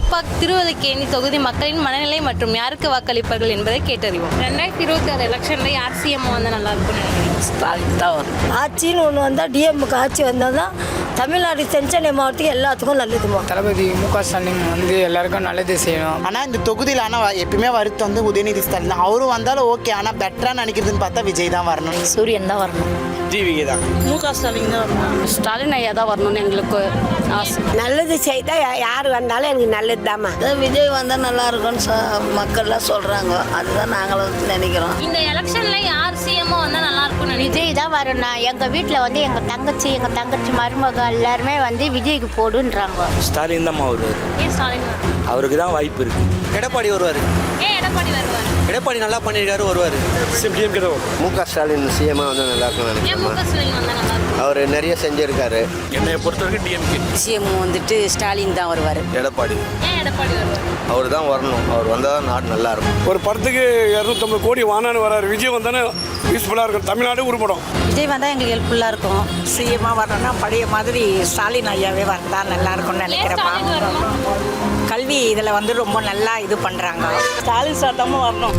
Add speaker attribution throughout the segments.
Speaker 1: சேப்பாக் திருவல்லிக்கேணி தொகுதி மக்களின் மனநிலை மற்றும் யாருக்கு வாக்களிப்பார்கள் என்பதை கேட்டறிவோம். 2026 எலெக்ஷனில் யார் சிஎம் வந்தால் நல்லா இருக்கும்னு நினைக்கிறீங்க?
Speaker 2: ஸ்டாலின் தான் வரும்.
Speaker 3: ஆட்சின்னு ஒன்று வந்தால் டிஎம்முக்கு ஆட்சி வந்தால் தான் தமிழ்நாடு சென்னை மாவட்டத்துக்கு எல்லாத்துக்கும் நல்லதுமா.
Speaker 4: தளபதி மு.க. ஸ்டாலின் வந்து எல்லாருக்கும் நல்லது செய்யணும்.
Speaker 5: ஆனால் இந்த தொகுதியில் ஆனால் எப்பயுமே வருத்து வந்து உதயநிதி ஸ்டாலின் தான். அவரும் வந்தாலும் ஓகே, ஆனால் பெட்டராக நினைக்கிறதுன்னு பார்த்தா விஜய் தான் வரணும்.
Speaker 2: சூரியன் தான் வரணும்.
Speaker 5: டிவிக்கு தான்
Speaker 2: மு.க. ஸ்டாலின் தான் வரணும். ஸ்டாலின் ஐயா தான் வரணும்னு எங்களுக்கு ஆசை.
Speaker 3: நல்லது செய்தால் யார் வந்தாலும் எனக்கு நல்லது தாம்மா.
Speaker 2: விஜய் வந்தால் நல்லா இருக்கும்னு மக்கள்லாம் சொல்கிறாங்க. அதுதான் நாங்களும் நினைக்கிறோம்.
Speaker 1: இந்த எலெக்ஷனில் யார் சிஎம் வந்தால் நல்லா இருக்கும்னு நினைக்கிறீங்க?
Speaker 6: விஜய் தான் வரணும். எங்கள் வீட்டில் வந்து எங்கள் தங்கச்சி மருமக எல்லாருமே வந்து விஜய்க்கு போடுன்றாங்க.
Speaker 7: ஸ்டாலின் தான் வருவார்.
Speaker 1: ஏன் ஸ்டாலின் வரணும்?
Speaker 7: அவருக்கு தான் வாய்ப்பு இருக்கு.
Speaker 8: எடப்பாடி வருவார்.
Speaker 1: ஏன் எடப்பாடி வருவார்?
Speaker 8: எடப்பாடி நல்லா பண்ணியிருக்காரு, வருவார்.
Speaker 9: மு.க. ஸ்டாலின் சிஎம் வந்து நல்லா இருக்கும்
Speaker 1: ஏன்
Speaker 9: நினைக்கிறேன்.
Speaker 1: மு.க. ஸ்டாலின் வந்தால் நல்லா இருக்கும்?
Speaker 9: அவர் நிறைய செஞ்சிருக்காரு.
Speaker 7: என்னை பொறுத்தவரைக்கும் டிஎம்கே.
Speaker 2: சிஎம் வந்துட்டு ஸ்டாலின் தான் வருவார்.
Speaker 9: எடப்பாடி
Speaker 1: ஏன் எடப்பாடி வருவார்?
Speaker 9: அவர் தான் வரணும். அவர் வந்தால் தான் நாடு நல்லா இருக்கும்.
Speaker 10: ஒரு படத்துக்கு 250 கோடி வானான்னு வராரு. விஜய் வந்தானே யூஸ்ஃபுல்லாக இருக்கும். தமிழ்நாடு உருப்படும்.
Speaker 2: விஜய் வந்தால் எங்களுக்கு ஹெல்ப்ஃபுல்லாக இருக்கும். சிஎம்மாக வரணும்னா பழைய மாதிரி ஸ்டாலின் ஐயாவே வந்தால் நல்லா இருக்கும்னு
Speaker 1: ஏன்
Speaker 2: நினைக்கிறேன்ப்பா.
Speaker 1: ஸ்டாலின் வரணும்?
Speaker 2: கல்வி இதில் வந்து ரொம்ப நல்லா இது பண்ணுறாங்க. ஸ்டாலின் சார் தான் வரணும்.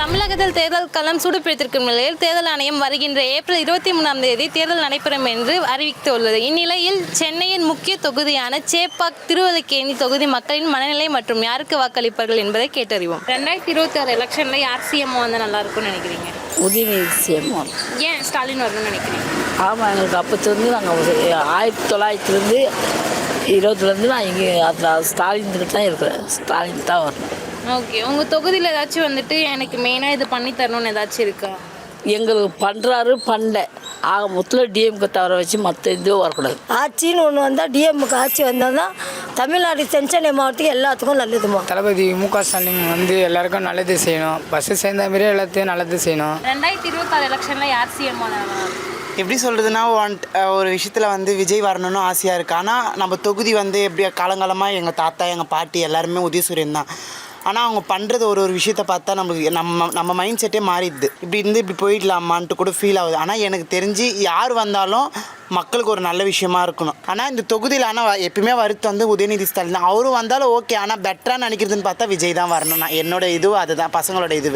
Speaker 1: தமிழகத்தில் தேர்தல் களம் சூடுபிடித்திருக்கும் நிலையில் தேர்தல் ஆணையம் வருகின்ற ஏப்ரல் 23 தேர்தல் நடைபெறும் என்று அறிவித்துள்ளது. இந்நிலையில் சென்னையின் முக்கிய தொகுதியான சேப்பாக் திருவல்லிக்கேணி தொகுதி மக்களின் மனநிலை மற்றும் யாருக்கு வாக்களிப்பார்கள் என்பதை கேட்டறிவோம். 2026 எலெக்ஷனில் யார் சிஎம் வந்தால் நல்லா இருக்கும்னு நினைக்கிறீங்க?
Speaker 2: உதயநிதி சிஎம் வரும்.
Speaker 1: ஏன் ஸ்டாலின் வரணும்னு நினைக்கிறீங்க?
Speaker 2: ஆமாம், எங்களுக்கு அப்போத்துலேருந்து நாங்கள் 1920 நான் இங்கே அதில் ஸ்டாலின் தான் இருக்கிறேன். ஸ்டாலின் தான் வரணும்.
Speaker 1: ஓகே, உங்கள் தொகுதியில் ஏதாச்சும் வந்துட்டு எனக்கு மெயினாக இது பண்ணி தரணும்னு ஏதாச்சும் இருக்கா?
Speaker 2: எங்களுக்கு பண்ணுறாரு பண்ணல. ஆக மொத்தத்தில் டிஎம்க்கு தவிர வச்சு மற்ற இதுவும் வரக்கூடாது.
Speaker 3: ஆட்சின்னு ஒன்று வந்தால் டிஎம்முக்கு ஆட்சி வந்தால் தான் தமிழ்நாடு சென்னை மாவட்டத்துக்கு எல்லாத்துக்கும் நல்லதுமா.
Speaker 4: தளபதி மு.க. ஸ்டாலின் வந்து எல்லாருக்கும் நல்லது செய்யணும். பஸ்ஸு சேர்ந்த மாரி எல்லாத்தையும் நல்லது செய்யணும்.
Speaker 1: 2026 எலெக்ஷனில் யார் சிஎம் வந்தால்
Speaker 5: எப்படி சொல்கிறதுனா ஒரு விஷயத்தில் வந்து விஜய் வரணும்னு ஆசையாக இருக்குது. ஆனால் நம்ம தொகுதி வந்து எப்படி காலங்காலமாக எங்கள் தாத்தா எங்கள் பாட்டி எல்லாருமே உதயசூரியன் தான். ஆனால் அவங்க பண்ணுறது ஒரு விஷயத்தை பார்த்தா நம்மளுக்கு நம்ம மைண்ட் செட்டே மாறிடுது. இப்படி போயிடலாமான்ட்டு கூட ஃபீல் ஆகுது. ஆனால் எனக்கு தெரிஞ்சு யார் வந்தாலும் மக்களுக்கு ஒரு நல்ல விஷயமா இருக்கணும். ஆனால் இந்த தொகுதியில் ஆனால் எப்பயுமே வருத்து வந்து உதயநிதி ஸ்டாலின் தான். அவரும் வந்தாலும் ஓகே, ஆனால் பெட்டராக நினைக்கிறதுன்னு பார்த்தா விஜய் தான் வரணும். நான் என்னோட இதுவும் அதுதான், பசங்களோட இது.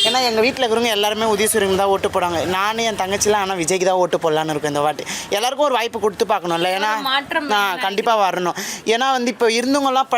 Speaker 5: ஏன்னா எங்கள் வீட்டில் இருக்கிறவங்க எல்லாருமே உதயசூரியன் தான் ஓட்டு போடுவாங்க. நானும் என் தங்கச்சிலாம் ஆனால் விஜய்க்கு தான் ஓட்டு போடலான்னு இருக்கும் இந்த வாட்டி. எல்லாருக்கும் ஒரு வாய்ப்பு கொடுத்து பார்க்கணும்ல. ஏன்னா நான் கண்டிப்பாக வரணும். ஏன்னா வந்து இப்போ இருந்தவங்கலாம்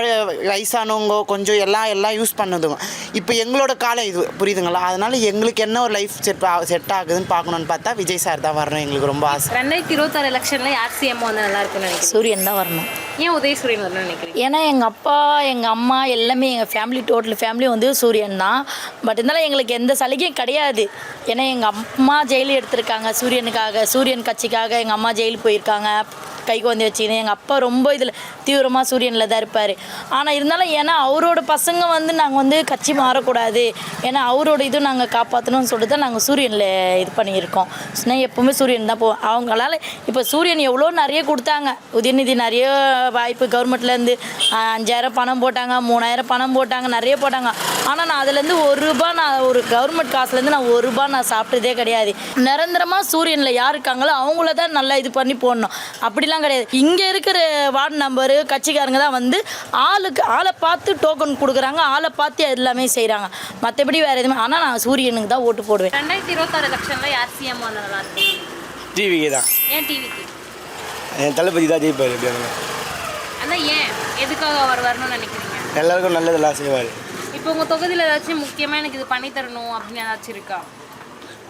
Speaker 5: வயசானவங்க கொஞ்சம் எல்லாம் யூஸ் பண்ணுதுங்க. இப்போ எங்களோட காலம் இது, புரியுதுங்களா? அதனால் எங்களுக்கு என்ன ஒரு லைஃப் செட் ஆகுதுன்னு பார்க்கணுன்னு பார்த்தா விஜய் சார் தான் வரணும். எங்களுக்கு ரொம்ப ஆசை.
Speaker 1: 2026 எலெக்ஷனில் யார் சிஎம் வந்தால் நல்லா இருக்கும்னு நினைக்கிறீங்க?
Speaker 2: சூரியன் தான் வரணும்.
Speaker 1: ஏன் உதயசூரியன் வரணும்னு நினைக்கிறீங்க?
Speaker 2: ஏன்னா எங்கள் அப்பா எங்கள் அம்மா எல்லாமே எங்கள் ஃபேமிலி டோட்டல் ஃபேமிலி வந்து சூரியன் தான். பட் இருந்தாலும் எங்களுக்கு எந்த சலுகையும் கிடையாது. ஏன்னா எங்கள் அம்மா ஜெயிலு எடுத்திருக்காங்க சூரியனுக்காக, சூரியன் கட்சிக்காக எங்கள் அம்மா ஜெயிலுக்கு போயிருக்காங்க கைக்கு வந்து வச்சுக்கின்னு. எங்கள் அப்பா ரொம்ப இதில் தீவிரமாக சூரியனில் தான் இருப்பார். ஆனால் இருந்தாலும் ஏன்னா அவரோட பசங்க வந்து நாங்கள் வந்து கட்சி மாறக்கூடாது, ஏன்னா அவரோட இதுவும் நாங்கள் காப்பாற்றணும்னு சொல்லிட்டு தான் நாங்கள் சூரியனில் இது பண்ணியிருக்கோம். நான் எப்போவுமே சூரியன் தான் போவோம். அவங்களால இப்போ சூரியன் எவ்வளோ நிறைய கொடுத்தாங்க. உதயநிதி நிறைய வாய்ப்பு கவர்மெண்ட்லேருந்து 5000 பணம் போட்டாங்க, 3000 பணம் போட்டாங்க, நிறைய போட்டாங்க. ஆனால் நான் அதுலேருந்து ₹1 நான் ஒரு கவர்மெண்ட் காசுலேருந்து நான் ₹1 நான் சாப்பிட்டதே கிடையாது. நிரந்தரமாக சூரியனில் யார் இருக்காங்களோ அவங்கள தான் நல்லா இது பண்ணி போடணும். அப்படிலாம் கிடையாது. இங்கே இருக்கிற வார்டு நம்பரு கட்சிக்காரங்க தான் வந்து ஆளை பார்த்து டோக்கன் கொடுக்குறாங்க, ஆளை பார்த்து எல்லாமே செய்கிறாங்க. மற்றபடி வேறு எதுவுமே. ஆனால் நான் சூரியனுக்கு தான் ஓட்டு போடுவேன்.
Speaker 1: 2026 எலெக்ஷனில் யார் சிஎம் வந்தால் நல்லா இருக்கும்?
Speaker 7: டிவிக்கு தான்.
Speaker 1: ஏன் டிவிக்கு?
Speaker 7: என் தளபதி தான் ஜெயிப்பார்.
Speaker 1: அதான் ஏன் எதுக்காக அவர் வரணும்னு நினைக்கிறீங்க?
Speaker 7: எல்லாருக்கும் நல்லதெல்லாம் செய்வார்.
Speaker 1: இப்போ உங்கள் தொகுதியில் ஏதாச்சும் முக்கியமாக எனக்கு இது பண்ணி தரணும் அப்படின்னு ஏதாச்சும் இருக்கா?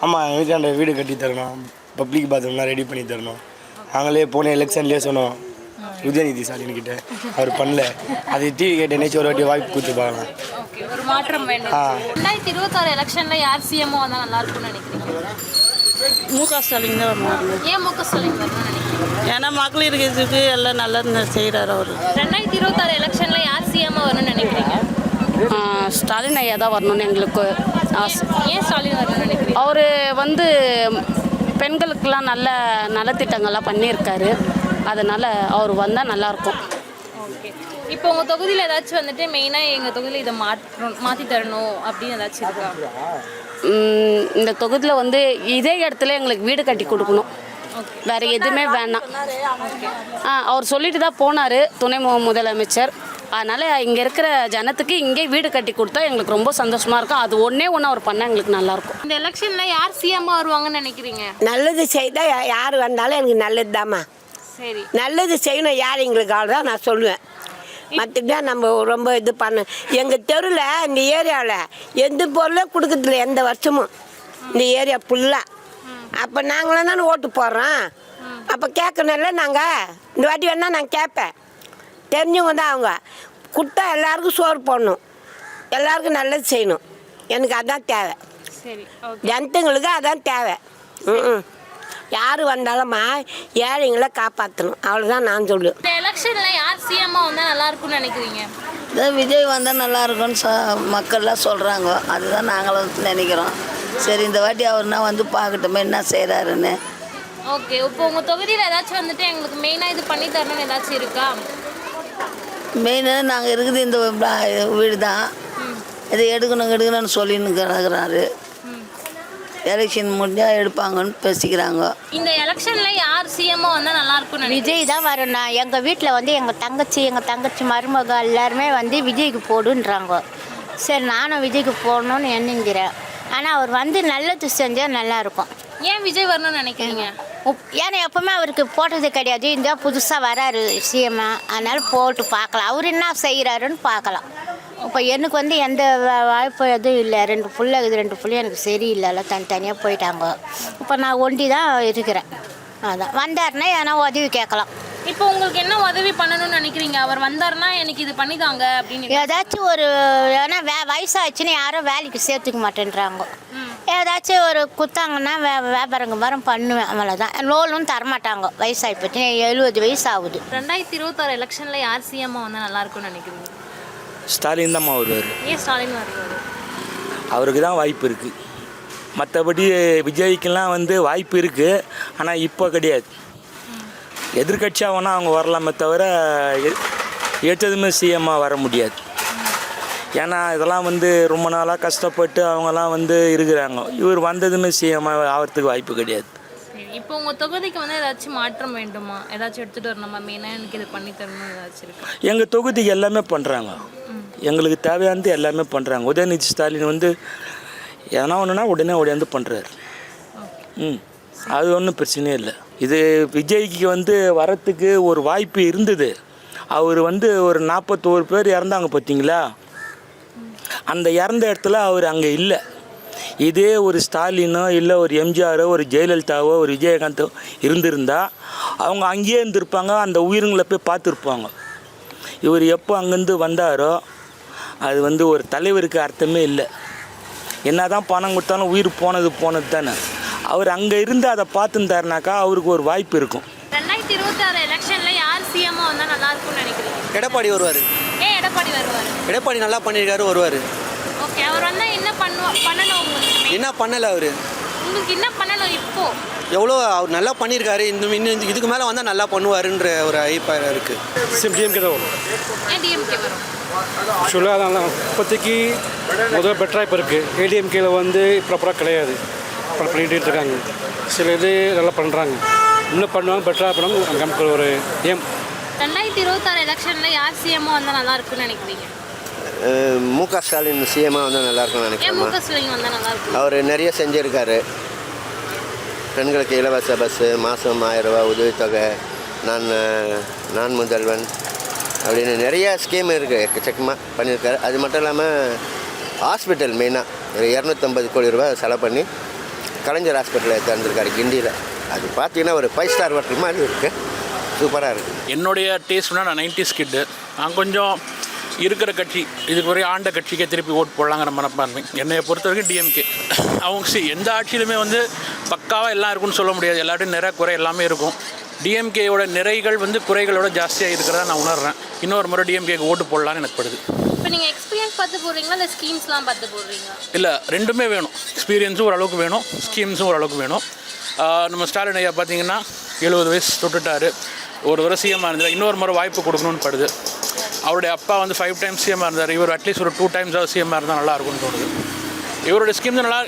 Speaker 7: ஆமாம், எங்கள் வீட்டாண்ட வீடு கட்டி தரணும், பப்ளிக் பாத்ரூம்லாம் ரெடி பண்ணி தரணும். நாங்களே போன எலெக்ஷன்லேயே சொன்னோம் உதயநிதி ஸ்டாலின்கிட்ட, அவர் பண்ணல. அது டிவி கேட்ட நினைச்சு ஒரு வாட்டி வாய்ப்பு கொடுத்து பார்க்கலாம்.
Speaker 1: ஓகே, ஒரு மாற்றம் வேண்டும். 2026 எலெக்ஷனில் யார் சிஎம் வந்தால் நல்லா இருக்கும்னு நினைக்கிறீங்க?
Speaker 2: மு.க. ஸ்டாலின் தான் வரணும்.
Speaker 1: ஏன் மு.க. ஸ்டாலின் வரணும்னு நினைக்கிறீங்க?
Speaker 2: ஏன்னா மக்கள் இருக்கிறதுக்கு எல்லாம் நல்லது செய்கிறார் அவர்.
Speaker 1: 2026 எலெக்ஷனில் யார் சிஎம் வரணும்னு நினைக்கிறீங்க?
Speaker 2: ஸ்டாலின் ஐயா தான் வரணும்னு எங்களுக்கு ஆசை.
Speaker 1: ஏன் ஸ்டாலின் வரணும்னு நினைக்கிறீங்க?
Speaker 2: அவர் வந்து பெண்களுக்கெல்லாம் நல்ல நலத்திட்டங்கள்லாம் பண்ணியிருக்காரு. அதனால் அவர் வந்தால் நல்லாயிருக்கும்.
Speaker 1: ஓகே, இப்போ உங்கள் தொகுதியில் ஏதாச்சும் வந்துட்டு மெயினாக எங்கள் தொகுதியில் இதை மாற்றி தரணும் அப்படின்னு ஏதாச்சும் இருக்கா?
Speaker 2: இந்த தொகுதியில் வந்து இதே இடத்துல எங்களுக்கு வீடு கட்டி கொடுக்கணும்.
Speaker 11: வேறு எதுவுமே வேணாம். அவர் சொல்லிட்டு தான் போனார் துணை முதலமைச்சர். அதனால் இங்கே இருக்கிற ஜனத்துக்கு இங்கே வீடு கட்டி கொடுத்தா எங்களுக்கு ரொம்ப சந்தோஷமாக இருக்கும். அது ஒன்று அவர் பண்ணால் எங்களுக்கு நல்லாயிருக்கும்.
Speaker 1: இந்த எலெக்ஷனில் யார் சிஎம்மாக வருவாங்கன்னு நினைக்கிறீங்க?
Speaker 3: நல்லது செய்தால் யார் வந்தாலும் எனக்கு நல்லது தாம்மா.
Speaker 1: சரி, நல்லது
Speaker 3: செய்யணும் யார் எங்களுக்கு தான் நான் சொல்லுவேன். மற்றதான் நம்ம ரொம்ப இது பண்ண எங்கள் தெருவில் இந்த ஏரியாவில் எந்த பொருளும் கொடுக்குறதில்ல எந்த வருஷமும் இந்த ஏரியா ஃபுல்லாக. அப்போ நாங்களும் தானே ஓட்டு போடுறோம். அப்போ கேட்கணும்ல நாங்கள் இந்த வாட்டி வேணால் நான் கேட்பேன். தெரிஞ்சவங்க தான் அவங்க கொடுத்தா எல்லாருக்கும் சோறு போடணும், எல்லாருக்கும் நல்லது செய்யணும். எனக்கு அதான் தேவை.
Speaker 1: சரி,
Speaker 3: ஜனத்துங்களுக்கு அதான் தேவை. யார் வந்தாலும்மா ஏழைங்களை காப்பாற்றணும், அவ்வளோதான் நான் சொல்லுவேன்.
Speaker 1: இந்த எலெக்ஷனில் யார் சிஎம்மாக வந்தால் நல்லா இருக்கும்னு நினைக்கிறீங்க?
Speaker 2: இதான் விஜய் வந்தால் நல்லா இருக்கும்னு மக்கள்லாம் சொல்கிறாங்க. அதுதான் நாங்களும் நினைக்கிறோம். சரி, இந்த வாட்டி அவர்னா வந்து பார்க்கட்டுமே என்ன செய்கிறாருன்னு.
Speaker 1: ஓகே, இப்போ உங்கள் தொகுதியில் ஏதாச்சும் வந்துட்டு எங்களுக்கு மெயினாக இது பண்ணி தரணும்னு ஏதாச்சும் இருக்கா?
Speaker 2: மெயினாக நாங்கள் இருக்குது இந்த வீடு தான். இது எடுக்கணும்னு சொல்லின்னு கிடக்குறாரு. எலெக்ஷன் முடிஞ்சால் எடுப்பாங்கன்னு பேசிக்கிறாங்க.
Speaker 1: இந்த எலெக்ஷனில் யார் சிஎம்மாக வந்தால் நல்லா இருக்கும்னு?
Speaker 6: விஜய் தான் வரணும். எங்கள் வீட்டில் வந்து எங்கள் தங்கச்சி மருமக எல்லாருமே வந்து விஜய்க்கு போடுன்றாங்க. சரி, நானும் விஜய்க்கு போடணும்னு எண்ணுங்கிறேன். ஆனால் அவர் வந்து நல்லது செஞ்சால் நல்லாயிருக்கும்.
Speaker 1: ஏன் விஜய் வரணும்னு நினைக்கிறீங்க?
Speaker 6: ஏன்னா எப்பவுமே அவருக்கு போட்டது கிடையாது. இந்த புதுசாக வராரு சிஎம், அதனால் போட்டு பார்க்கலாம் அவர் என்ன செய்கிறாருன்னு பார்க்கலாம். இப்போ எனக்கு வந்து எந்த வாய்ப்பு எதுவும் இல்லை. 2 புள்ள இருக்குது. 2 புள்ள எனக்கு சரியில்லை, தனித்தனியாக போயிட்டாங்க. இப்போ நான் ஒண்டி தான் இருக்கிறேன். அதான் வந்தாருன்னா ஏன்னா உதவி கேட்கலாம்.
Speaker 1: இப்போ உங்களுக்கு என்ன உதவி பண்ணணும்னு நினைக்கிறீங்க? அவர் வந்தாருன்னா எனக்கு இது பண்ணிதாங்க அப்படின்னு
Speaker 6: ஏதாச்சும் ஒரு ஏன்னா வயசாச்சுன்னு யாரும் வேலைக்கு சேர்த்துக்க மாட்டேன்றாங்க. ஏதாச்சும் ஒரு குத்தாங்கன்னா வியாபாரம் பண்ணுவேன், அவ்வளோதான். லோனும் தரமாட்டாங்க. வயசாகி போச்சு, 70 வயசு ஆகுது.
Speaker 1: 2026 எலெக்ஷனில் யார் சிஎம்மாக வந்தால் நல்லா இருக்கும்னு நினைக்கிறீங்க?
Speaker 7: ஸ்டாலின் தான் வருவார்.
Speaker 1: ஏன் ஸ்டாலின் வருவார்?
Speaker 7: அவருக்கு தான் வாய்ப்பு இருக்குது. மற்றபடி விஜய்க்கெல்லாம் வந்து வாய்ப்பு இருக்குது, ஆனால் இப்போ கிடையாது. எதிர்கட்சியாக வேணால் அவங்க வரலாமே தவிர எடுத்ததுமே சிஎம்மாக வர முடியாது. ஏன்னா இதெல்லாம் வந்து ரொம்ப நாளாக கஷ்டப்பட்டு அவங்கெல்லாம் வந்து இருக்கிறாங்க. இவர் வந்ததுமே சிஎம்மாக ஆகிறதுக்கு வாய்ப்பு கிடையாது.
Speaker 1: இப்போ உங்கள் தொகுதிக்கு வந்து ஏதாச்சும் மாற்றம் வேண்டுமா? ஏதாச்சும் எடுத்துகிட்டு வரணுமா? மெயினாக எனக்கு இது பண்ணி தரணும் ஏதாச்சும் இருக்கு?
Speaker 7: எங்கள் தொகுதிக்கு எல்லாமே பண்ணுறாங்க. எங்களுக்கு தேவையானது எல்லாமே பண்ணுறாங்க. உதயநிதி ஸ்டாலின் வந்து எதனா ஒன்றுனா உடனே ஓடியாந்து பண்ணுறாரு. அது ஒன்றும் பிரச்சனையே இல்லை. இது விஜய்க்கு வந்து வரத்துக்கு ஒரு வாய்ப்பு இருந்தது. அவர் வந்து ஒரு 41 பேர் இறந்தாங்க பார்த்தீங்களா? அந்த இறந்த இடத்துல அவர் அங்கே இல்லை. இதே ஒரு ஸ்டாலினோ இல்லை ஒரு எம்ஜிஆரோ ஒரு ஜெயலலிதாவோ ஒரு விஜயகாந்தோ இருந்திருந்தால் அவங்க அங்கேயே இருந்திருப்பாங்க, அந்த உயிரினங்களை போய் பார்த்துருப்பாங்க. இவர் எப்போ அங்கேருந்து வந்தாரோ அது வந்து ஒரு தலைவருக்கு அர்த்தமே இல்லை. என்ன தான் பணம் கொடுத்தாலும் உயிர் போனது தானே. அவர் அங்கே இருந்து அதை பார்த்துருந்தாருனாக்கா அவருக்கு ஒரு வாய்ப்பு இருக்கும்.
Speaker 1: 2026 எலெக்ஷனில் யார் சிஎம்மாக வந்தால் நல்லா இருக்கும்னு நினைக்கிறீங்க?
Speaker 8: எடப்பாடி வருவார்.
Speaker 1: ஏன் எடப்பாடி வருவார்?
Speaker 8: எடப்பாடி நல்லா பண்ணியிருக்காரு, வருவார்.
Speaker 1: ஓகே, அவர் வந்தால் என்ன பண்ணணும் உங்களுக்கு?
Speaker 8: என்ன பண்ணலை அவர்?
Speaker 1: உங்களுக்கு என்ன பண்ணணும் இப்போ?
Speaker 8: எவ்வளோ அவர் நல்லா பண்ணியிருக்காரு. இன்னும் இதுக்கு மேலே வந்தால் நல்லா பண்ணுவாருன்ற ஒரு அபிப்பிராயம் இருக்குது.
Speaker 10: டிஎம்கே தான் வரும்.
Speaker 1: ஏன் டிஎம்கே வரும்?
Speaker 10: ஆக்சுவலாக அதனால் இப்போதைக்கு முதல்ல பெட்டராக இப்போ இருக்குது. ஏடிஎம்கேல வந்து ப்ராப்பராக கிடையாது, பண்ணிகிட்டே இருக்காங்க. சில இது நல்லா பண்ணுறாங்க, இன்னும் பண்ணுவாங்க, பெட்டராக பண்ணுவாங்க. நமக்கு ஒரு ஏம்.
Speaker 1: 2026 எலெக்ஷனில் யார் சிஎம்மாக வந்தால் நல்லா இருக்கும்னு நினைக்கிறீங்க?
Speaker 9: முக ஸ்டாலின் சிஎம்மாக வந்தால் நல்லாயிருக்கும்னு
Speaker 1: ஏன்
Speaker 9: நினைக்கிறேன்.
Speaker 1: முக ஸ்டாலின் வந்தால் நல்லா இருக்கும்?
Speaker 9: அவர் நிறைய செஞ்சுருக்காரு. பெண்களுக்கு இலவச பஸ்ஸு, மாதம் 1000 ரூபா உதவித்தொகை, நான் முதல்வன் அப்படின்னு நிறைய ஸ்கீம் இருக்குது, எக்கச்சக்கமாக பண்ணியிருக்காரு. அது மட்டும் இல்லாமல் ஹாஸ்பிட்டல் மெயினாக ஒரு 250 கோடி ரூபா செலவு பண்ணி கலைஞர் ஹாஸ்பிட்டலில் திறந்துருக்காரு கிண்டியில். அது பார்த்தீங்கன்னா ஒரு 5 ஸ்டார் ஹோட்டல் மாதிரி இருக்குது, சூப்பராக இருக்குது.
Speaker 12: என்னுடைய டேஸ்ட்னா நான் 90s கிட்டு. நான் கொஞ்சம் இருக்கிற கட்சி இதுக்கு ஒரே ஆண்ட கட்சிக்கே திருப்பி ஓட்டு போடலாங்கிற மனப்பான்மை. என்னை பொறுத்த வரைக்கும் டிஎம்கே. அவங்க எந்த ஆட்சியிலுமே வந்து பக்காவாக எல்லாம் இருக்குன்னு சொல்ல முடியாது. எல்லாத்தையும் நிறை குறை எல்லாமே இருக்கும். டிஎம்கேயோட நிறைகள் வந்து குறைகளோட ஜாஸ்தியாக இருக்கிறதா நான் உணர்றேன். இன்னொரு முறை டிஎம்கேக்கு ஓட்டு போடலான்னு எனக்கு படுது.
Speaker 1: இப்போ நீங்கள் எக்ஸ்பீரியன்ஸ் பார்த்து போடுறீங்களா இல்லை ஸ்கீம்ஸ்லாம் பார்த்து போடுறீங்களா?
Speaker 12: இல்லை, ரெண்டுமே வேணும். எக்ஸ்பீரியன்ஸும் ஓரளவுக்கு வேணும், ஸ்கீம்ஸும் ஓரளவுக்கு வேணும். நம்ம ஸ்டாலின் ஐயா பார்த்தீங்கன்னா 70 வயசு தொட்டுட்டார். ஒரு முறை சிஎம்மாக இருந்தார், இன்னொரு முறை வாய்ப்பு கொடுக்கணும்னு படுது. அவருடைய அப்பா வந்து 5 டைம்ஸ் சிஎம்மாக இருந்தார். இவர் அட்லீஸ்ட் ஒரு 2 டைம்ஸ் சிஎம்மாக இருந்தால் நல்லாயிருக்கும்னு தோணுது. இவரோட ஸ்கீம் நல்லா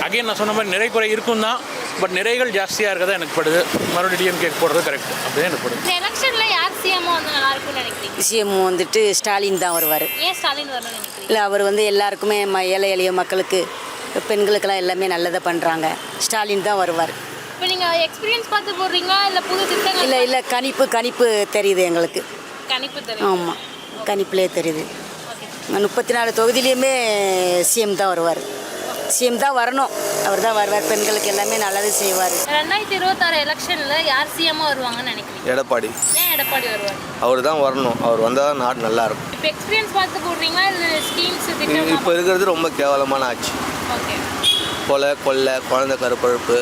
Speaker 12: அகைன் நான் சொன்ன மாதிரி நிறை குறை இருக்கும் தான், பட் நிறைகள் ஜாஸ்தியாக இருக்கதான் எனக்கு படுது. மறுபடியும் டிஎம்கே போடுறது கரெக்ட் அப்படிதான் எனக்கு படுது.
Speaker 1: இந்த எலெக்ஷன்ல யார் சிஎம் வந்து நல்லா இருக்கும்னு நினைக்கிறீங்க?
Speaker 2: சிஎம் வந்துட்டு ஸ்டாலின் தான் வருவார்.
Speaker 1: ஏன் ஸ்டாலின் வரணும்னு நினைக்கிறீங்க?
Speaker 2: இல்லை, அவர் வந்து எல்லாருக்குமே ஏழை எளிய மக்களுக்கு, பெண்களுக்கெல்லாம் எல்லாமே நல்லதாக பண்ணுறாங்க. ஸ்டாலின் தான் வருவார்.
Speaker 1: இப்போ நீங்கள் எக்ஸ்பீரியன்ஸ் பார்த்து போடுறீங்களா இல்லை புது திட்டங்கள்?
Speaker 2: இல்லை கணிப்பு தெரியுது எங்களுக்கு.
Speaker 1: கணிப்பு தெரியும்.
Speaker 2: ஆமாம், கணிப்புலேயே தெரியுது. 34 தொகுதியிலையுமே சிஎம் தான் வருவார். சிஎம் தான் வரணும், அவர் தான் வருவார். பெண்களுக்கு எல்லாமே நல்லது செய்வார்.
Speaker 1: 2026 எலெக்ஷனில் யார் சிஎம்மாக வருவாங்கன்னு நினைக்கிறீங்க?
Speaker 9: எடப்பாடி.
Speaker 1: ஏன் எடப்பாடி வருவார்?
Speaker 9: அவர் தான் வரணும். அவர் வந்தால் தான் நாடு நல்லா இருக்கும்.
Speaker 1: இப்போ எக்ஸ்பீரியன்ஸ் பார்த்து போடுறீங்களா இல்லை ஸ்கீம்ஸ் திட்டம்?
Speaker 9: இப்போ இருக்கிறது ரொம்ப கேவலமான ஆட்சி.
Speaker 1: ஓகே.
Speaker 9: கொலை குழந்தை கருப்பழுப்பு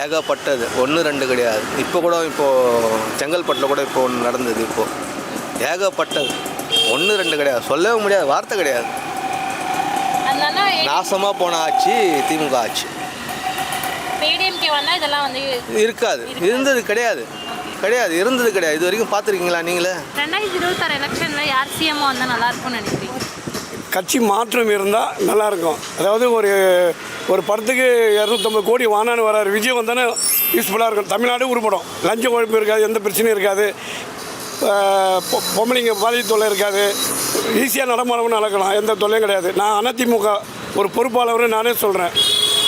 Speaker 9: ஏகப்பட்டது, 1 2 கிடையாது. இப்போது செங்கல்பட்டில் கூட இப்போ ஒன்று நடந்தது. இப்போது ஏகப்பட்டது, 1 2 கிடையாது, சொல்லவே முடியாது, வார்த்தை கிடையாது. நாசமாக போன ஆட்சி திமுக ஆட்சி.
Speaker 1: ஏடிஎம்கே வந்தால் இதெல்லாம் வந்து
Speaker 9: இருக்காது, இருந்தது கிடையாது. இது வரைக்கும் பார்த்துருக்கீங்களா நீங்களே?
Speaker 1: 2026 எலெக்ஷனில் யார் சிஎம்மாக வந்தால் நல்லா இருக்கும்னு நினைக்கிறீங்க?
Speaker 10: கட்சி மாற்றம் இருந்தால் நல்லாயிருக்கும். அதாவது ஒரு படத்துக்கு 250 கோடி வானான்னு வராரு. விஜய் வந்தானே யூஸ்ஃபுல்லாக இருக்கும். தமிழ்நாடு உருப்படும். லஞ்ச ஒழிப்பு இருக்காது, எந்த பிரச்சனையும் இருக்காது, பொம்பளைங்க பாதிப்பு தொல்லை இருக்காது, ஈஸியாக நடமாடவும் நடக்கலாம், எந்த தொல்லையும் கிடையாது. நான் அதிமுக ஒரு பொறுப்பாளர் நானே சொல்கிறேன்.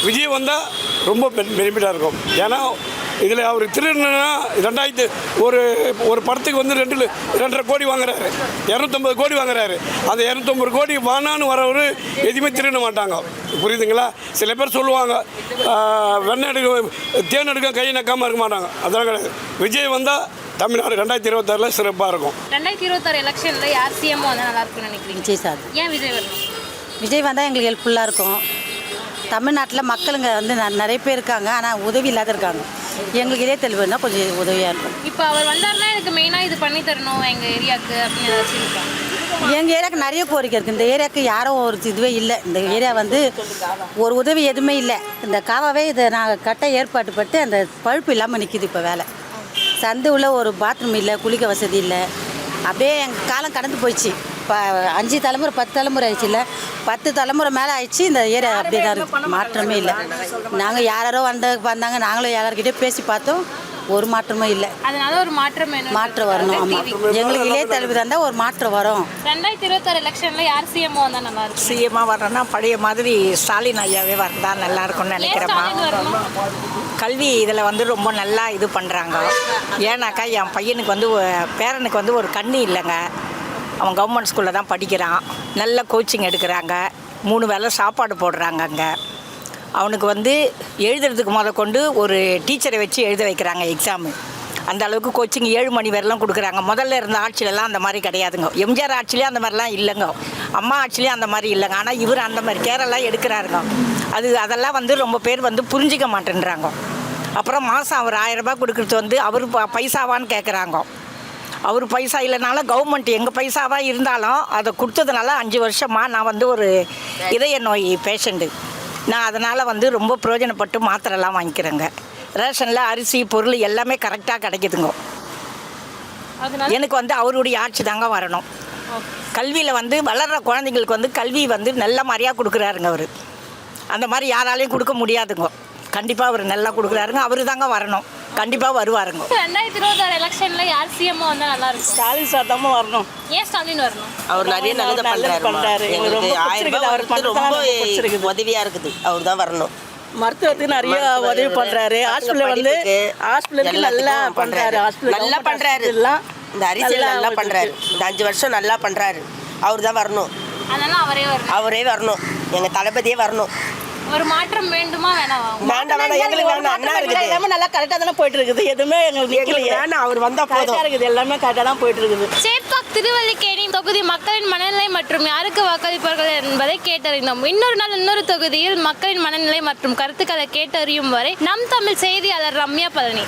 Speaker 10: விஜய் வந்தால் ரொம்ப பெனிஃபிட்டாக இருக்கும். ஏன்னா இதில் அவர் திருடுனா ஒரு படத்துக்கு வந்து 2.5 கோடி வாங்குறாரு, 250 கோடி வாங்குறாரு. அந்த 250 கோடி வானான்னு வரவர் எதுவுமே திருட மாட்டாங்க. புரியுதுங்களா? சில பேர் சொல்லுவாங்க தேன் எடுக்க கை நக்காமல் இருக்க மாட்டாங்க. அதெல்லாம் கிடையாது. விஜய் வந்தால் தமிழ்நாடு 2026 சிறப்பாக இருக்கும்.
Speaker 1: 2026 எலெக்ஷனில் யார் சிஎம் வந்தால் நல்லா இருக்கும்னு நினைக்கிறீங்க?
Speaker 2: விஜய் சார்.
Speaker 1: ஏன் விஜய் வரணும்?
Speaker 2: விஜய் வந்தால் எங்களுக்கு ஹெல்ப்ஃபுல்லாக இருக்கும். தமிழ்நாட்டில் மக்களுங்க வந்து நிறைய பேர் இருக்காங்க, ஆனால் உதவி இல்லாத இருக்காங்க. எங்களுக்கு இதே தெளிவு இருந்தால் கொஞ்சம் உதவியாக இருக்கும்.
Speaker 1: இப்போ அவர் வந்தாருன்னா எனக்கு மெயினாக இது பண்ணி தரணும் எங்கள் ஏரியாவுக்கு அப்படின்னு ஏதாச்சும் இருக்கா?
Speaker 2: எங்கள் ஏரியாவுக்கு நிறைய கோரிக்கை இருக்குது. இந்த ஏரியாவுக்கு யாரும் ஒரு இதுவே இல்லை. இந்த ஏரியா வந்து ஒரு உதவி எதுவுமே இல்லை. இந்த காவாவே இதை நாங்கள் கட்ட ஏற்பாடு பட்டு அந்த பழுப்பு இல்லாமல் நிற்கிது. இப்போ வேலை சந்து உள்ள ஒரு பாத்ரூம் இல்லை, குளிக்க வசதி இல்லை. அப்படியே எங்கள் காலம் கடந்து போயிடுச்சு. இப்போ 5 தலைமுறை 10 தலைமுறை ஆயிடுச்சு. இல்லை 10 தலைமுறை மேலே ஆயிடுச்சு. இந்த ஏரியா அப்படியே தான் இருக்குது, மாற்றமே இல்லை. நாங்கள் யாரோ வந்தாங்க, நாங்களும் எல்லாருக்கிட்டே பேசி பார்த்தோம், ஒரு மாற்றமும் இல்லை.
Speaker 1: அதனால ஒரு மாற்றம் வேணும்.
Speaker 2: மாற்றம் வரணும். ஆமாம், எங்களுக்கு இளைய தலைவர் இருந்தால் ஒரு மாற்றம் வரும்.
Speaker 1: 2026 எலெக்ஷனில் யார் சிஎம் வந்தால் நல்லா இருக்கும்?
Speaker 13: சிஎம்மாக வரணும்னா பழைய மாதிரி ஸ்டாலின் ஐயாவே வந்தால் நல்லா இருக்கும்னு நினைக்கிறேம்மா. கல்வி இதில் வந்து ரொம்ப நல்லா இது பண்ணுறாங்க. ஏன்னாக்கா என் பையனுக்கு வந்து பேரனுக்கு வந்து ஒரு கண்ணு இல்லைங்க. அவன் கவர்மெண்ட் ஸ்கூலில் தான் படிக்கிறான். நல்ல கோச்சிங் எடுக்கிறாங்க. 3 வேளை சாப்பாடு போடுறாங்க அங்கே. அவனுக்கு வந்து எழுதுறதுக்கு கொண்டு ஒரு டீச்சரை வச்சு எழுத வைக்கிறாங்க எக்ஸாமு. அந்த அளவுக்கு கோச்சிங் 7 மணி வரைலாம் கொடுக்குறாங்க. முதல்ல இருந்த ஆட்சியிலலாம் அந்த மாதிரி கிடையாதுங்க. எம்ஜிஆர் ஆட்சிலேயே அந்த மாதிரிலாம் இல்லைங்க, அம்மா ஆட்சிலேயும் அந்த மாதிரி இல்லைங்க. ஆனால் இவர் அந்த மாதிரி கேரெல்லாம் எடுக்கிறாருங்க. அதெல்லாம் வந்து ரொம்ப பேர் வந்து புரிஞ்சிக்க மாட்டேன்றாங்க. அப்புறம் மாதம் அவர் 1000 ரூபாய் கொடுக்குறது வந்து அவர் பைசாவான்னு கேட்குறாங்க. அவர் பைசா இல்லைனாலும் கவர்மெண்ட் எங்கள் பைசாவாக இருந்தாலும் அதை கொடுத்ததுனால 5 வருஷமாக நான் வந்து ஒரு இதய நோய் பேஷண்ட்டு. நான் அதனால் வந்து ரொம்ப பிரயோஜனப்பட்டு மாத்திரைலாம் வாங்கிக்கிறேங்க. ரேஷனில் அரிசி பொருள் எல்லாமே கரெக்டாக கிடைக்குதுங்க. எனக்கு வந்து அவருடைய ஆட்சி தாங்க வரணும். கல்வியில் வந்து வளர்கிற குழந்தைங்களுக்கு வந்து கல்வி வந்து நல்ல மாதிரியாக கொடுக்குறாருங்க அவர். அந்த மாதிரி யாராலையும் கொடுக்க முடியாதுங்க. கண்டிப்பாக அவர் நல்லா கொடுக்குறாருங்க. அவர் தாங்க வரணும், கண்டிப்பாக வருவாருங்க.
Speaker 1: 2026 எலெக்ஷனில் யார் சிஎம் வந்தால் நல்லா இருக்கும்?
Speaker 13: ஸ்டாலின் சார் தான் வரணும்.
Speaker 1: ஏன் ஸ்டாலின் வரணும்?
Speaker 13: அவர் நிறைய நல்லது பண்ணுறாரு. எங்களுக்கு 1000 ரூபாய் ரொம்ப உதவியாக இருக்குது. அவர் தான் வரணும். மருத்துவத்துக்கு நிறைய உதவி பண்ணுறாரு. ஹாஸ்பிட்டலுக்கு நல்லா பண்ணுறாரு. நல்லா பண்ணுறாரு. இந்த அரிசியில் நல்லா பண்ணுறாரு. இந்த 5 வருஷம் நல்லா பண்ணுறாரு. அவர் தான் வரணும்.
Speaker 1: அதனால
Speaker 13: அவரே வரணும். எங்கள் தளபதியே வரணும்.
Speaker 1: ஒரு மாற்றம் வேண்டுமா வேணாமா?
Speaker 13: வேண்டாம், எங்களுக்கு எல்லாமே நல்லா கரெக்டாக தானே போயிட்டு இருக்குது. எதுவுமே எங்களுக்கு அவர் வந்தால் கரெக்டாக இருக்குது. எல்லாமே கரெக்டாக தான் போயிட்டு இருக்குது.
Speaker 1: சேப்பாக் திருவல்லிக்கேணி தொகுதி மக்களின் மனநிலை மற்றும் யாருக்கு வாக்களிப்பார்கள் என்பதை கேட்டறிந்தோம். இன்னொரு நாள் இன்னொரு தொகுதியில் மக்களின் மனநிலை மற்றும் கருத்துக்களை கேட்டறியும் வரை நம் தமிழ் செய்தியாளர் ரம்யா பழனி.